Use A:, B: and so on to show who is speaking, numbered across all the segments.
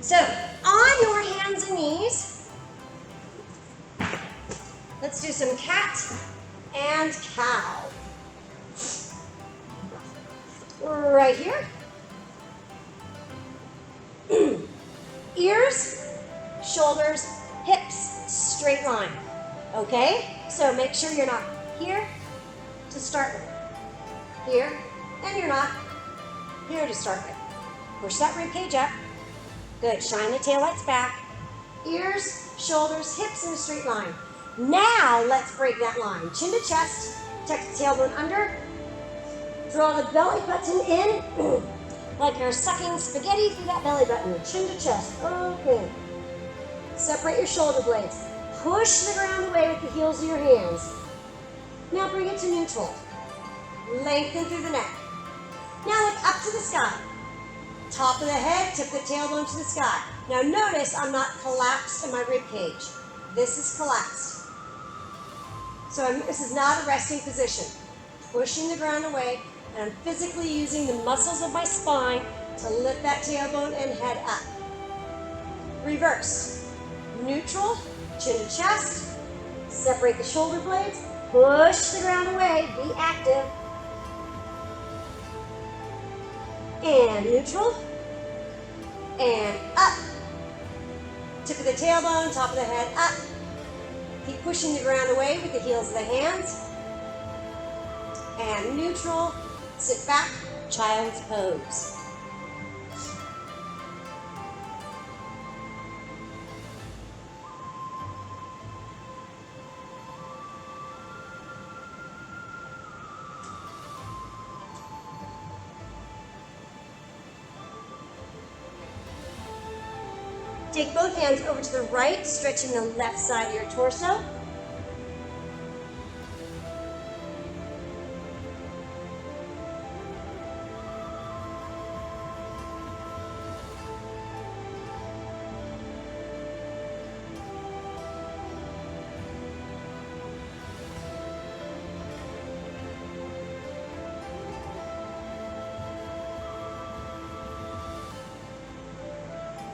A: So, on your hands and knees, let's do some cat and cow. Right here. Ears, shoulders, hips, straight line. Okay? So make sure you're not here to start with. Here, and you're not here to start with. Push that rib cage up. Good. Shine the taillights back. Ears, shoulders, hips in a straight line. Now let's break that line. Chin to chest. Tuck the tailbone under. Draw the belly button in like you're sucking spaghetti through that belly button. Chin to chest. Okay. Separate your shoulder blades. Push the ground away with the heels of your hands. Now bring it to neutral. Lengthen through the neck. Now look up to the sky. Top of the head, tip the tailbone to the sky. Now notice I'm not collapsed in my rib cage. This is collapsed. So this is not a resting position. Pushing the ground away, and I'm physically using the muscles of my spine to lift that tailbone and head up. Reverse. Neutral, chin to chest. Separate the shoulder blades. Push the ground away. Be active. And neutral. And up. Tip of the tailbone, top of the head, up. Keep pushing the ground away with the heels of the hands. And neutral. Sit back, child's pose. Take both hands over to the right, stretching the left side of your torso.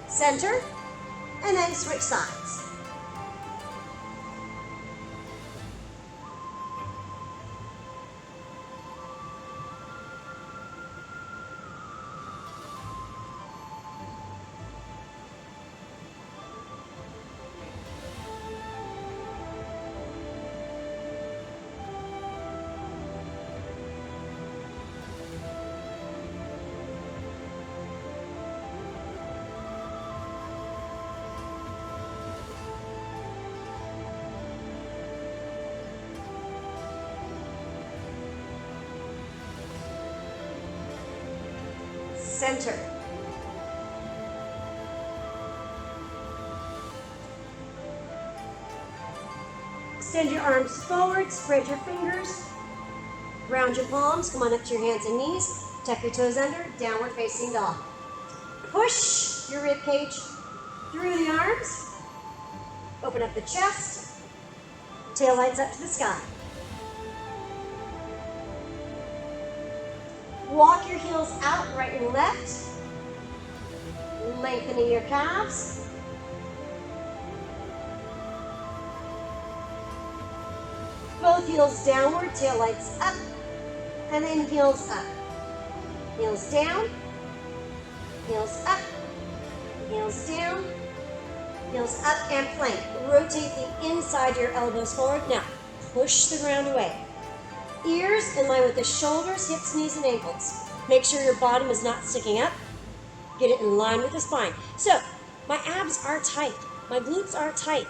A: Center. And then switch sides. Center. Extend your arms forward, spread your fingers, round your palms, come on up to your hands and knees, tuck your toes under, downward facing dog. Push your rib cage through the arms, open up the chest, tail lights up to the sky. Walk your heels out, right and left, lengthening your calves. Both heels downward, tail lights up, and then heels up. Heels down, heels up, heels down, heels up, and plank. Rotate the inside of your elbows forward. Now, push the ground away. Ears in line with the shoulders, hips, knees, and ankles. Make sure your bottom is not sticking up. Get it in line with the spine. So, my abs are tight. My glutes are tight.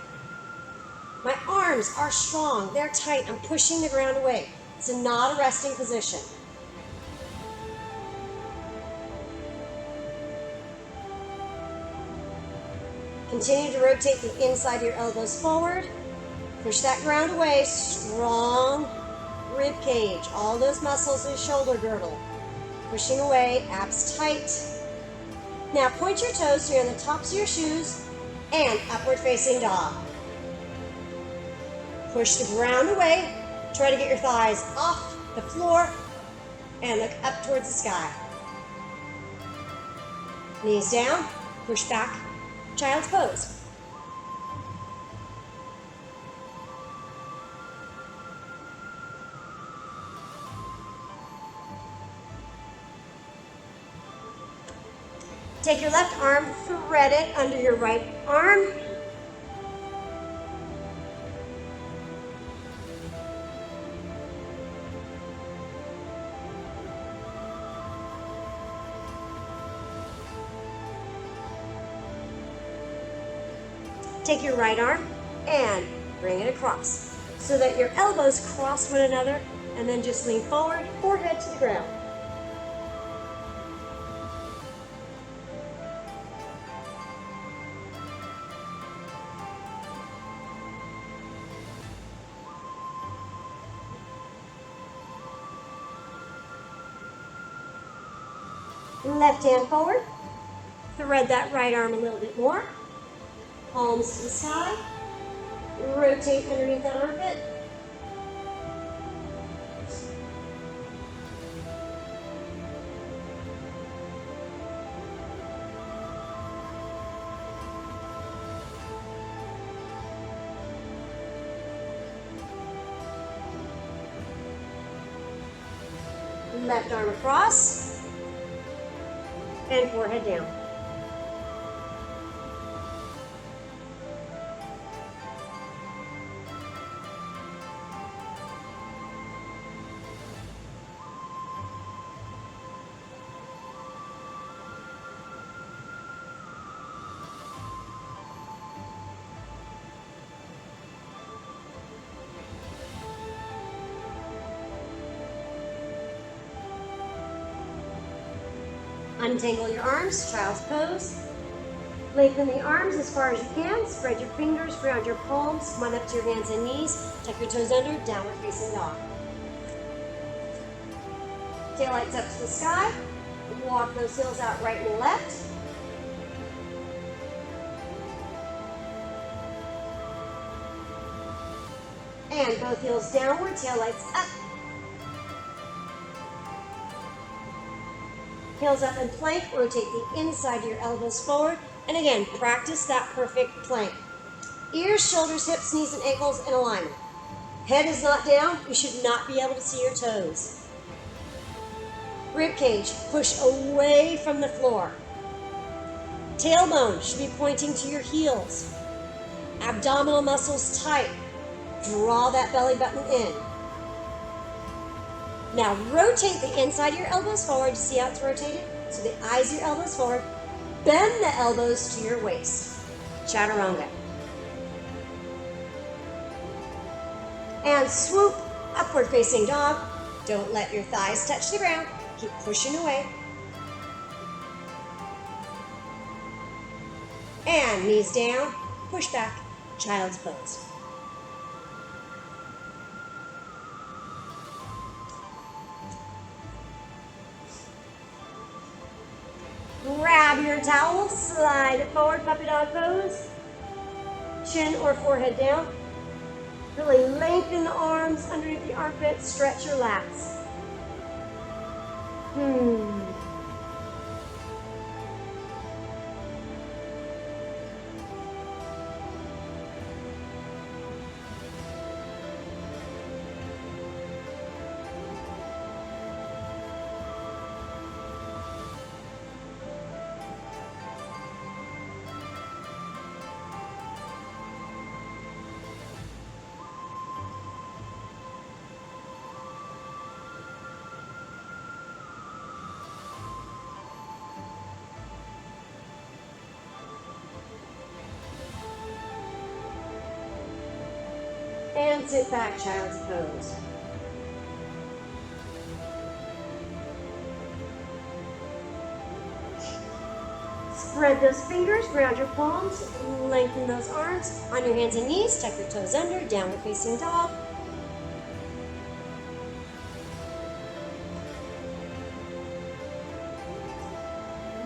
A: My arms are strong. They're tight. I'm pushing the ground away. It's not a resting position. Continue to rotate the inside of your elbows forward. Push that ground away. Strong rib cage, all those muscles in the shoulder girdle. Pushing away, abs tight. Now point your toes so you're on the tops of your shoes and upward facing dog. Push the ground away. Try to get your thighs off the floor and look up towards the sky. Knees down, push back child's pose. Take your left arm, thread it under your right arm. Take your right arm and bring it across so that your elbows cross one another, and then just lean forward, forehead to the ground. Left hand forward, thread that right arm a little bit more, palms to the sky, rotate underneath that armpit. Left arm across, and forehead down. Untangle your arms, child's pose. Lengthen the arms as far as you can. Spread your fingers, ground your palms, come on up to your hands and knees. Tuck your toes under, downward facing dog. Taillights up to the sky. Walk those heels out right and left. And both heels downward, taillights up. Heels up and plank, rotate the inside of your elbows forward. And again, practice that perfect plank. Ears, shoulders, hips, knees, and ankles in alignment. Head is not down, you should not be able to see your toes. Rib cage, push away from the floor. Tailbone should be pointing to your heels. Abdominal muscles tight. Draw that belly button in. Now rotate the inside of your elbows forward. You see how it's rotated? So the eyes of your elbows forward. Bend the elbows to your waist. Chaturanga. And swoop, upward facing dog. Don't let your thighs touch the ground. Keep pushing away. And knees down, push back, child's pose. Grab your towel, slide it forward, puppy dog pose. Chin or forehead down. Really lengthen the arms underneath the armpits, stretch your lats. And sit back, child's pose. Spread those fingers, ground your palms, lengthen those arms. On your hands and knees, tuck your toes under, downward facing dog.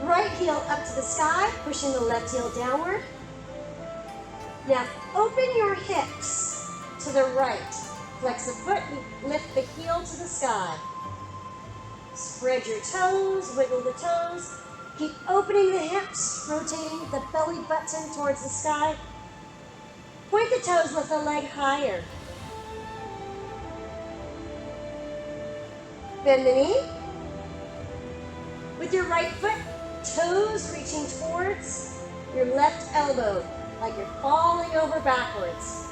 A: Right heel up to the sky, pushing the left heel downward. Now open your hips to the right. Flex the foot, lift the heel to the sky. Spread your toes, wiggle the toes. Keep opening the hips, rotating the belly button towards the sky. Point the toes, lift the leg higher. Bend the knee. With your right foot, toes reaching towards your left elbow, like you're falling over backwards.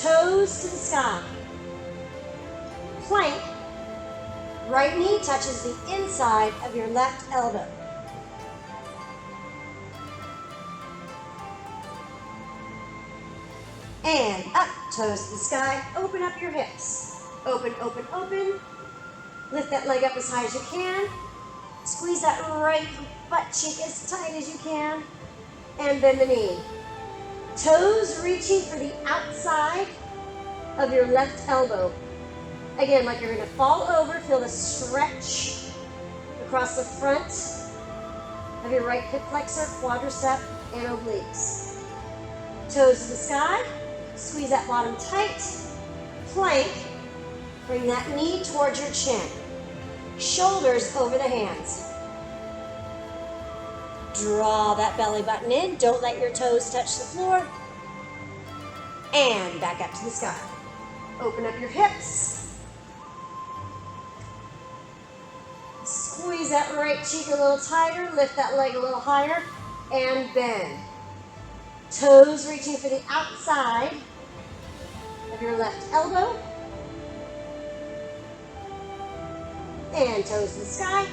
A: Toes to the sky. Plank. Right knee touches the inside of your left elbow. And up, toes to the sky. Open up your hips. Open, open, open. Lift that leg up as high as you can. Squeeze that right butt cheek as tight as you can. And bend the knee. Toes reaching for the outside of your left elbow. Again, like you're going to fall over. Feel the stretch across the front of your right hip flexor, quadricep, and obliques. Toes to the sky. Squeeze that bottom tight. Plank. Bring that knee towards your chin. Shoulders over the hands. Draw that belly button in. Don't let your toes touch the floor. And back up to the sky. Open up your hips. Squeeze that right cheek a little tighter. Lift that leg a little higher. And bend. Toes reaching for the outside of your left elbow. And toes to the sky.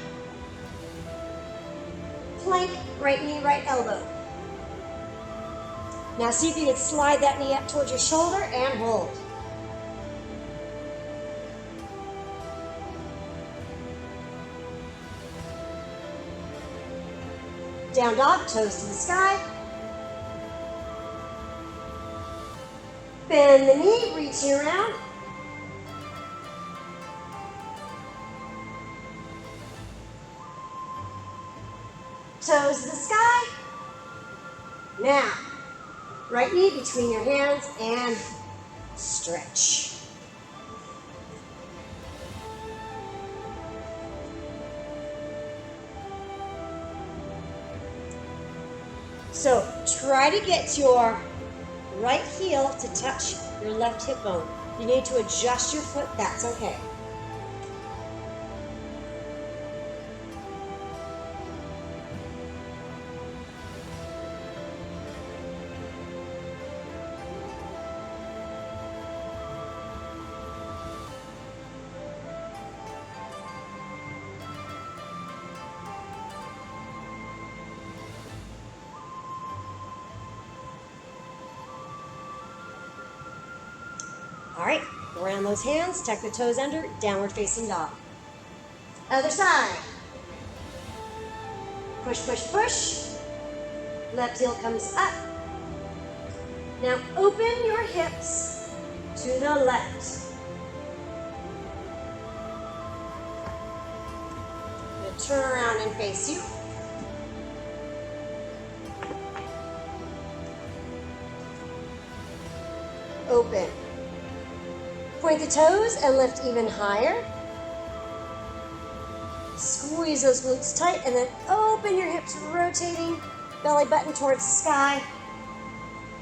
A: Plank, right knee, right elbow. Now see if you can slide that knee up towards your shoulder and hold. Down dog, toes to the sky. Bend the knee, reaching around. Toes to the sky. Now, right knee between your hands and stretch. So try to get your right heel to touch your left hip bone. If you need to adjust your foot, that's okay. All right, around those hands, tuck the toes under, downward facing dog. Other side. Push, push, push. Left heel comes up. Now open your hips to the left. I'm going to turn around and face you. Open. Point the toes and lift even higher. Squeeze those glutes tight and then open your hips, rotating belly button towards the sky.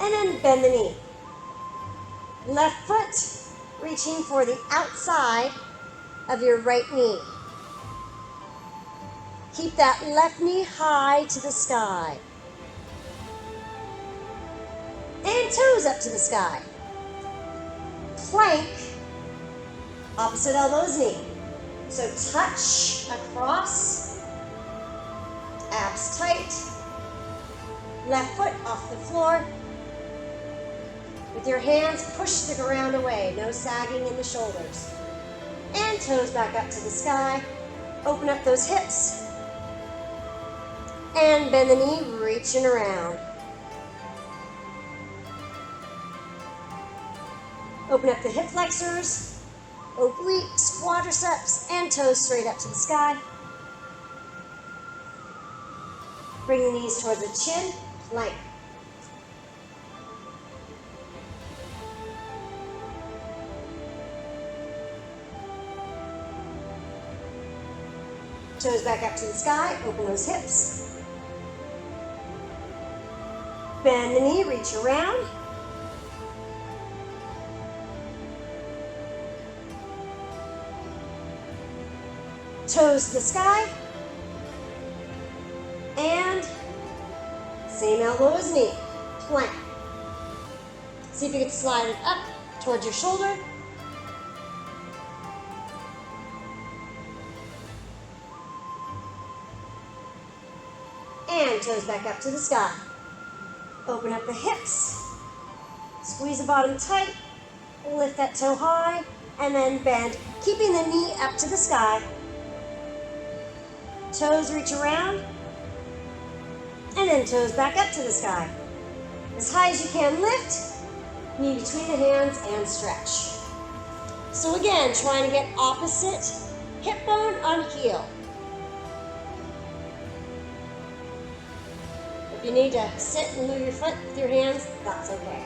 A: And then bend the knee. Left foot reaching for the outside of your right knee. Keep that left knee high to the sky. And toes up to the sky. Plank. Opposite elbows knee. So touch across, abs tight, left foot off the floor. With your hands, push the ground away, no sagging in the shoulders. And toes back up to the sky. Open up those hips. And bend the knee, reaching around. Open up the hip flexors, obliques, quadriceps, and toes straight up to the sky. Bring the knees towards the chin, plank. Toes back up to the sky, open those hips. Bend the knee, reach around. Toes to the sky. And same elbow as me, plank. See if you can slide it up towards your shoulder. And toes back up to the sky. Open up the hips. Squeeze the bottom tight. Lift that toe high. And then bend, keeping the knee up to the sky. Toes reach around. And then toes back up to the sky. As high as you can lift. Knee between the hands and stretch. So again, trying to get opposite hip bone on heel. If you need to sit and move your foot with your hands, that's okay.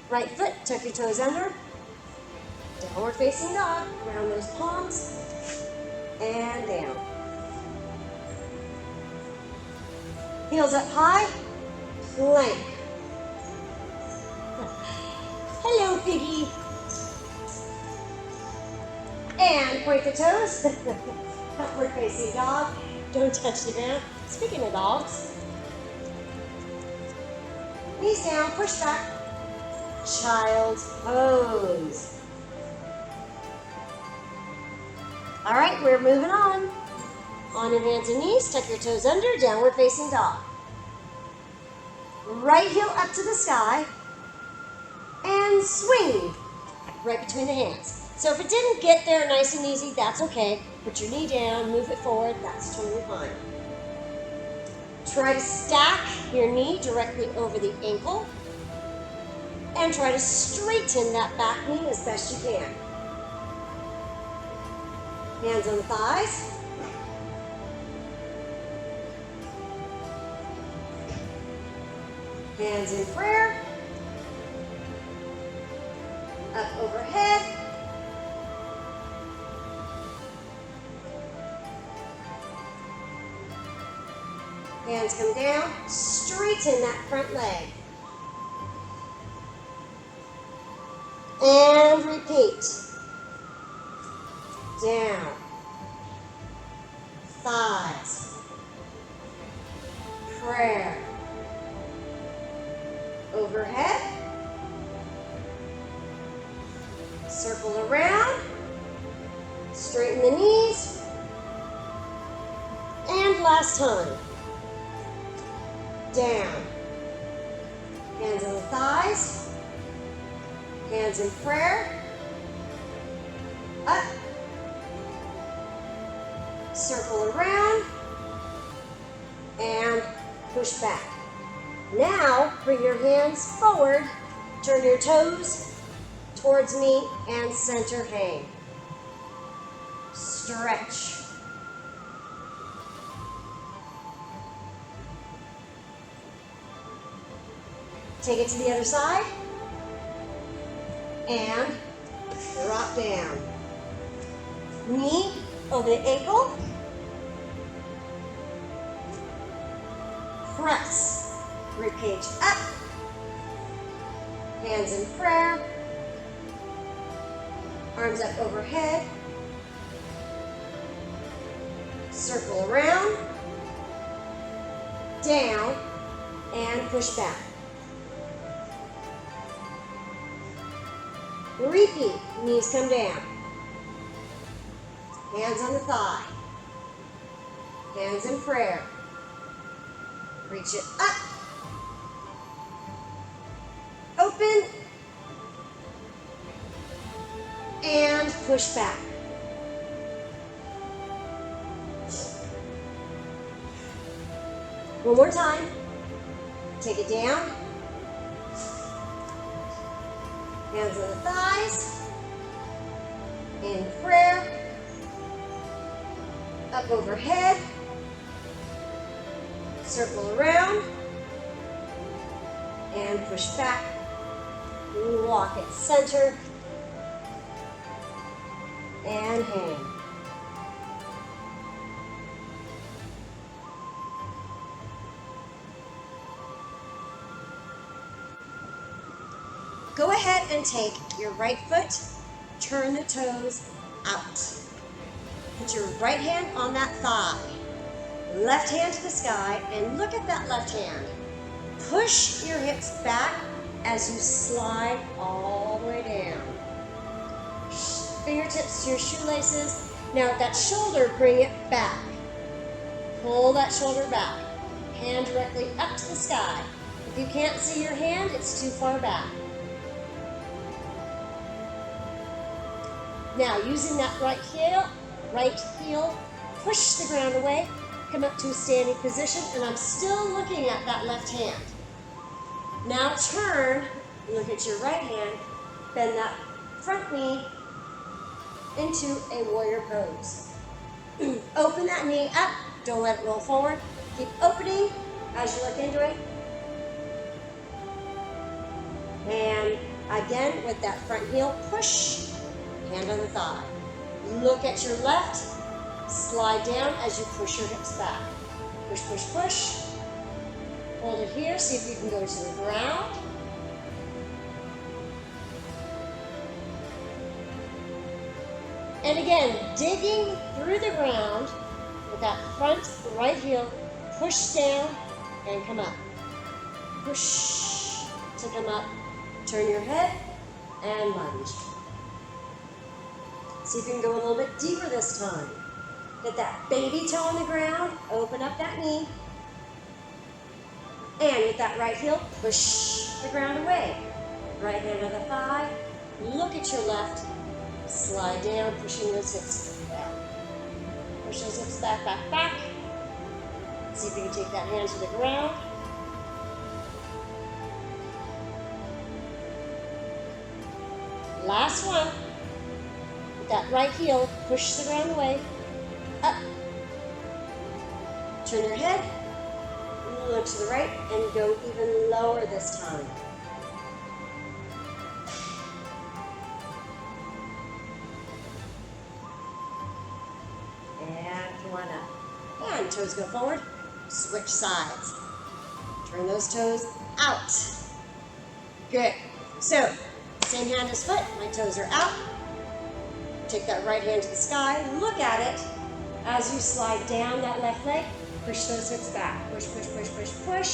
A: Right foot, tuck your toes under. Downward facing dog. Round those palms. And down. Heels up high. Plank. Hello, piggy. And point the toes. Upward facing dog. Don't touch the ground. Speaking of dogs. Knees down, push back. Child's pose. All right, we're moving on. On your hands and knees, tuck your toes under, downward facing dog. Right heel up to the sky, and swing right between the hands. So if it didn't get there nice and easy, that's okay. Put your knee down, move it forward, that's totally fine. Try to stack your knee directly over the ankle, and try to straighten that back knee as best you can. Hands on the thighs. Hands in prayer. Up overhead. Hands come down. Straighten that front leg. And repeat. Down. Thighs. Prayer. Overhead. Circle around. Straighten the knees. And last time. Down. Hands on the thighs. Hands in prayer. Up. Circle around. And push back. Now, bring your hands forward. Turn your toes towards me and center hang. Stretch. Take it to the other side. And drop down. Knee over the ankle. Press. Ribcage up. Hands in prayer. Arms up overhead. Circle around. Down. And push back. Repeat. Knees come down. Hands on the thigh. Hands in prayer. Reach it up. Open. And push back. One more time. Take it down. Hands on the thighs. in prayer, up overhead, circle around, and push back, walk at center, and hang. Go ahead and take your right foot, turn the toes out. Put your right hand on that thigh, left hand to the sky, and look at that left hand. Push your hips back as you slide all the way down. Fingertips to your shoelaces. Now at that shoulder, bring it back. Pull that shoulder back. Hand directly up to the sky. If you can't see your hand, it's too far back. Now, using that right heel, push the ground away, come up to a standing position, and I'm still looking at that left hand. Now turn, look at your right hand, bend that front knee into a warrior pose. Open that knee up, don't let it roll forward. Keep opening as you look into it. And again, with that front heel, push. Hand on the thigh. Look at your left. Slide down as you push your hips back. Push, push, push. Hold it here. See if you can go to the ground. And again, digging through the ground with that front right heel. Push down and come up. Push to come up. Turn your head and lunge. See if you can go a little bit deeper this time. Get that baby toe on the ground, open up that knee. And with that right heel, push the ground away. Right hand on the thigh, look at your left, slide down, pushing those hips down. Push those hips back, back, back. See if you can take that hand to the ground. Last one. That right heel, push the ground away, up. Turn your head, look to the right, and go even lower this time. And come on up. And toes go forward, switch sides. Turn those toes out. Good. So, same hand as foot, my toes are out. Take that right hand to the sky, look at it. As you slide down that left leg, push those hips back. Push, push, push, push, push.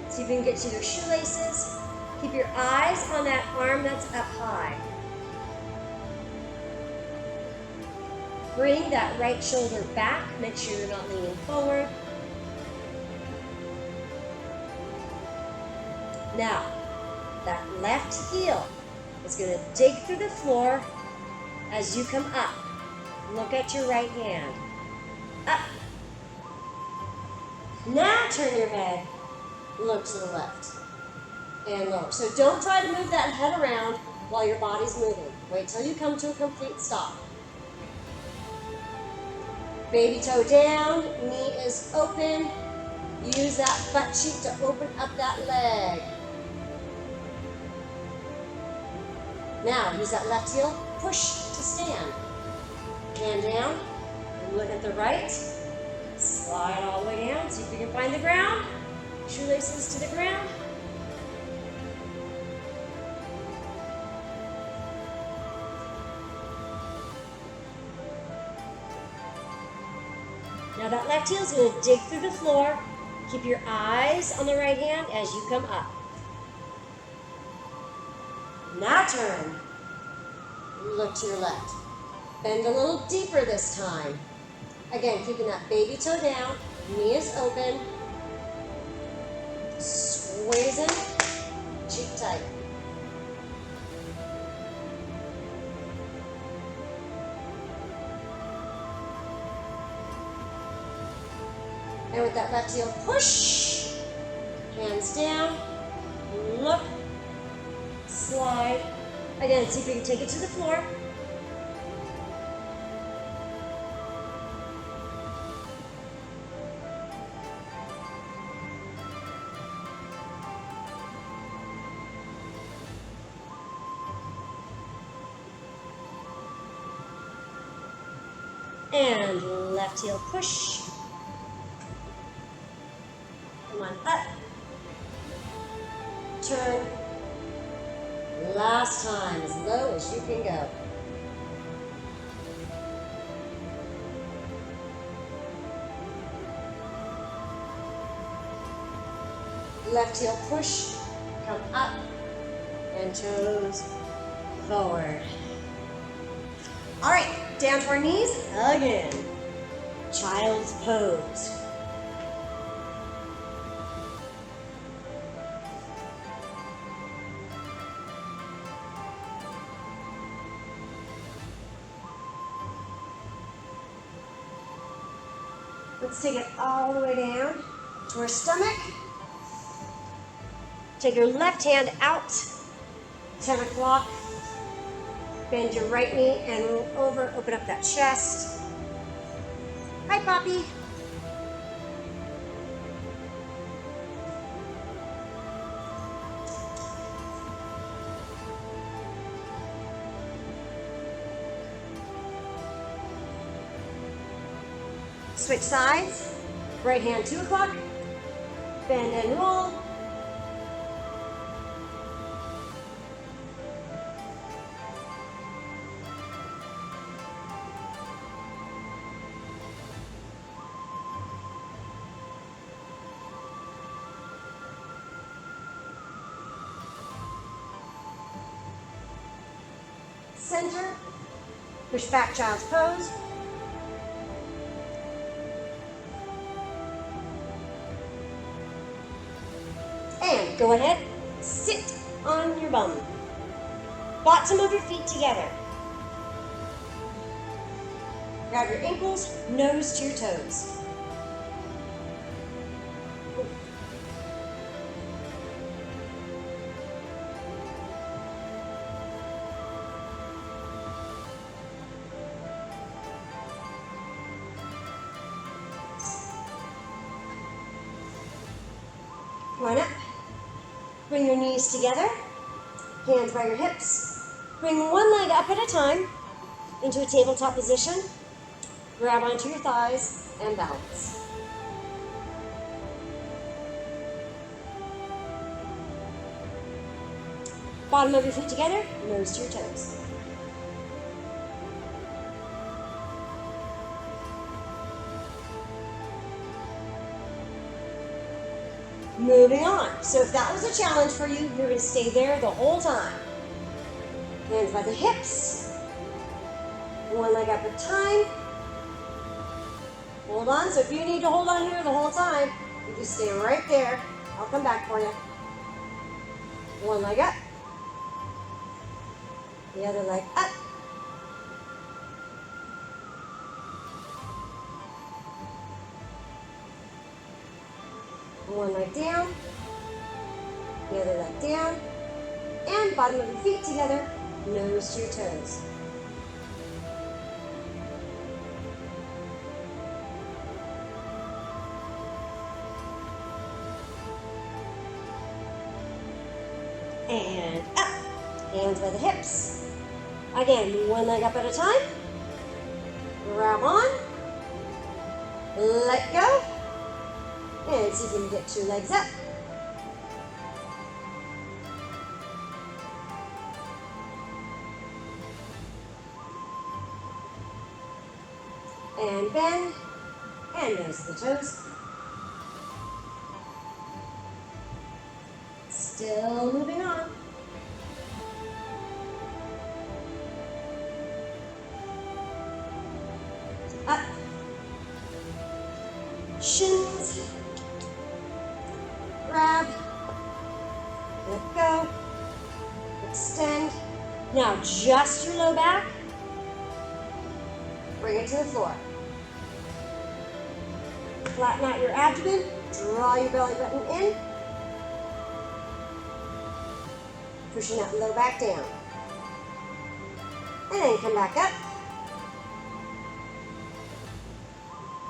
A: See if you can get to your shoelaces. Keep your eyes on that arm that's up high. Bring that right shoulder back. Make sure you're not leaning forward. Now, that left heel is going to dig through the floor. As you come up, look at your right hand. Up. Now turn your head, look to the left, and lower. So don't try to move that head around while your body's moving. Wait till you come to a complete stop. Baby toe down, knee is open. Use that butt cheek to open up that leg. Now use that left heel, push to stand. Hand down, and look at the right. Slide all the way down, see if you can find the ground. Shoelaces to the ground. Now that left heel is going to dig through the floor. Keep your eyes on the right hand as you come up. Now turn. Look to your left. Bend a little deeper this time. Again, keeping that baby toe down. Knee is open. Squeezing. Cheek tight. And with that left heel, push. Hands down. Look. Slide. Again, see if you can take it to the floor. And left heel push. Come on, up. Turn. Last time, as low as you can go. Left heel push, come up, and toes forward. All right, down to our knees again. Child's pose. Let's take it all the way down to our stomach. Take your left hand out, 10 o'clock. Bend your right knee and roll over, open up that chest. Hi, Poppy. Switch sides. Right hand 2 o'clock. Bend and roll. Center. Push back, child's pose. And go ahead, sit on your bum. Bottom of your feet together. Grab your ankles, nose to your toes. Come on up. Bring your knees together, hands by your hips. Bring one leg up at a time into a tabletop position. Grab onto your thighs and balance. Bottom of your feet together, nose to your toes. Moving on. So if that was a challenge for you, you're going to stay there the whole time. Hands by the hips. One leg up at a time. Hold on. So if you need to hold on here the whole time, you just stay right there. I'll come back for you. One leg up. The other leg up. One leg down, the other leg down, and bottom of your feet together, nose to your toes. And up, hands by the hips. Again, one leg up at a time. Grab on, let go. And see if you can get 2 legs up. And bend, and nose to the toes. Still moving on. Up. Shins. Grab, let go, extend. Now just your low back, bring it to the floor. Flatten out your abdomen, draw your belly button in, pushing that low back down. And then come back up,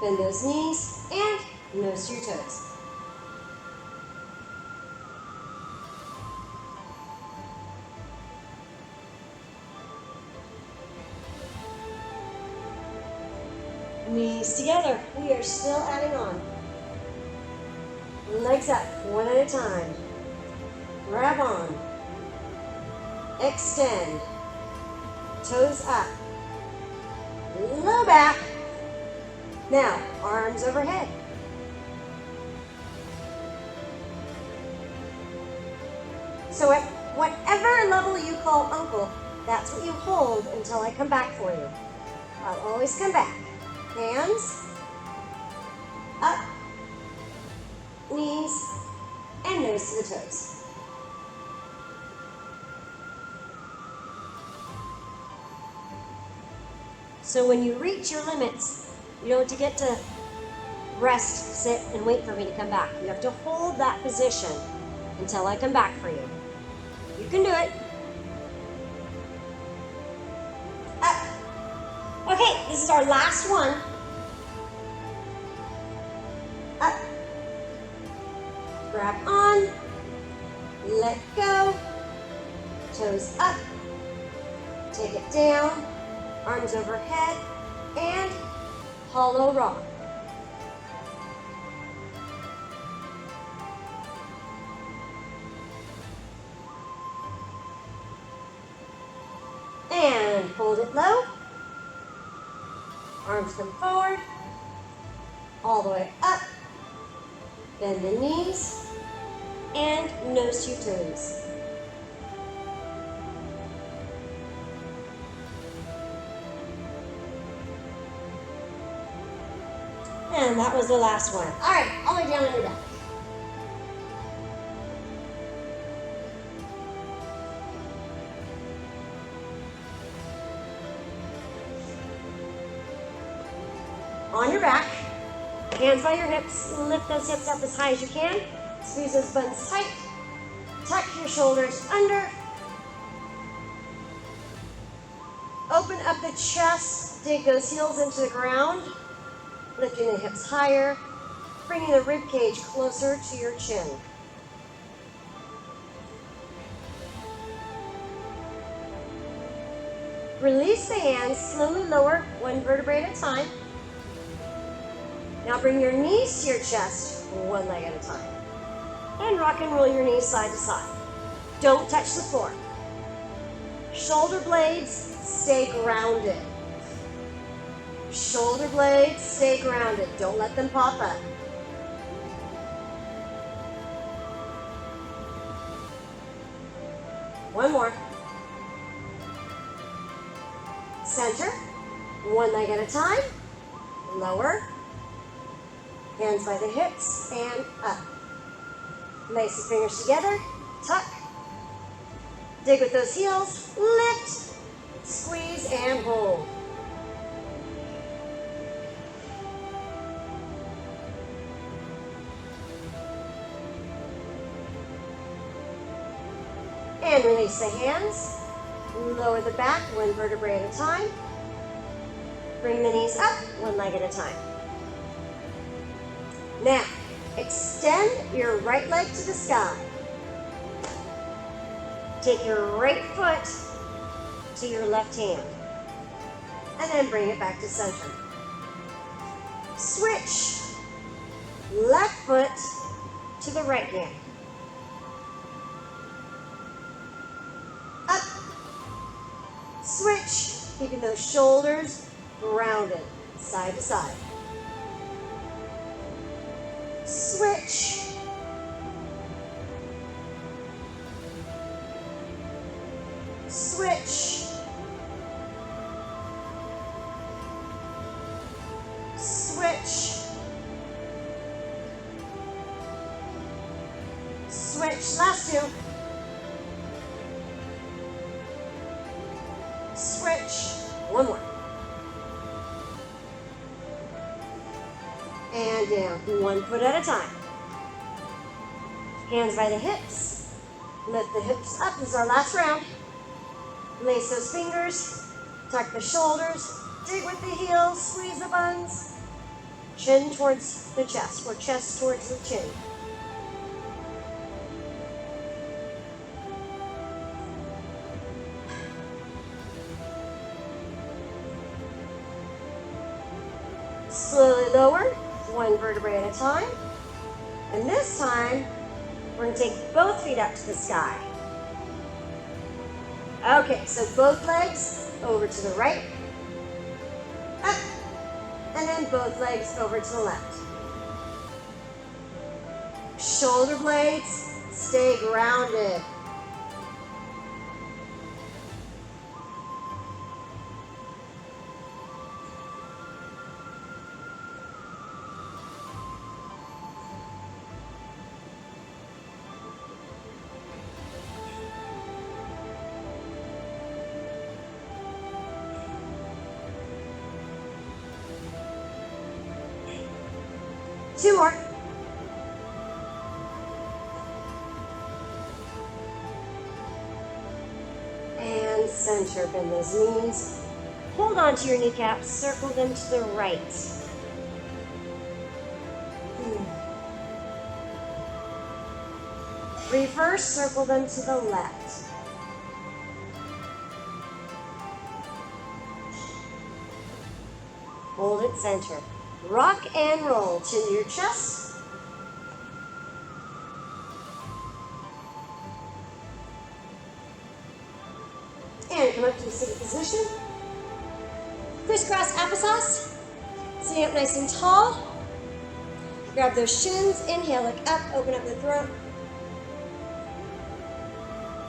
A: bend those knees, and nose to your toes. Knees together. We are still adding on. Legs up, one at a time. Grab on. Extend. Toes up. Low back. Now, arms overhead. So at whatever level you call uncle, that's what you hold until I come back for you. I'll always come back. Hands up, knees, and nose to the toes. So when you reach your limits, you don't get to rest, sit, and wait for me to come back. You have to hold that position until I come back for you. You can do it. Up. Okay, this is our last one. Up. Grab on. Let go. Toes up. Take it down. Arms overhead. And hollow rock. And hold it low. Arms come forward. All the way up. Bend the knees. And nose to your toes. And that was the last one. All right, all the way down on your back. On your back, hands by your hips, lift those hips up as high as you can. Squeeze those buns tight. Tuck your shoulders under. Open up the chest, dig those heels into the ground. Lifting the hips higher, bringing the rib cage closer to your chin. Release the hands, slowly lower one vertebrae at a time. Now bring your knees to your chest, one leg at a time. And rock and roll your knees side to side. Don't touch the floor. Shoulder blades, stay grounded. Shoulder blades, stay grounded. Don't let them pop up. One more. Center. One leg at a time. Lower. Hands by the hips and up. Lace the fingers together. Tuck. Dig with those heels. Lift. Squeeze and hold. And release the hands. Lower the back, one vertebrae at a time. Bring the knees up, one leg at a time. Now, extend your right leg to the sky. Take your right foot to your left hand. And then bring it back to center. Switch. Left foot to the right hand. Up. Switch. Keeping those shoulders grounded, side to side. Switch. Switch. Switch. Switch. Last two. Switch. One more. And down. One foot at a time. Hands by the hips. Lift the hips up. This is our last round. Lace those fingers. Tuck the shoulders. Dig with the heels. Squeeze the buns. Chin towards the chest, or chest towards the chin. one vertebrae at a time. And this time, we're going to take both feet up to the sky. Okay, so both legs over to the right, up, and then both legs over to the left. Shoulder blades, stay grounded. Two more. And center, bend those knees. Hold on to your kneecaps, circle them to the right. Reverse, circle them to the left. Hold it center. Rock and roll, chin to your chest. And come up to a seated position. Crisscross applesauce. Sitting up nice and tall. Grab those shins. Inhale, look up, open up the throat.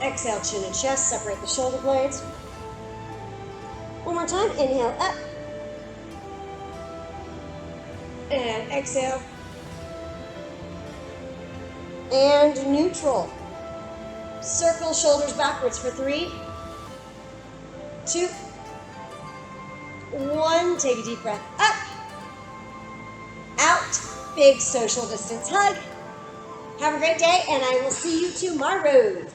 A: Exhale, chin and chest. Separate the shoulder blades. One more time. Inhale, up. And exhale. And neutral. Circle shoulders backwards for 3, 2, 1. Take a deep breath up, out. Big social distance hug. Have a great day, and I will see you tomorrow.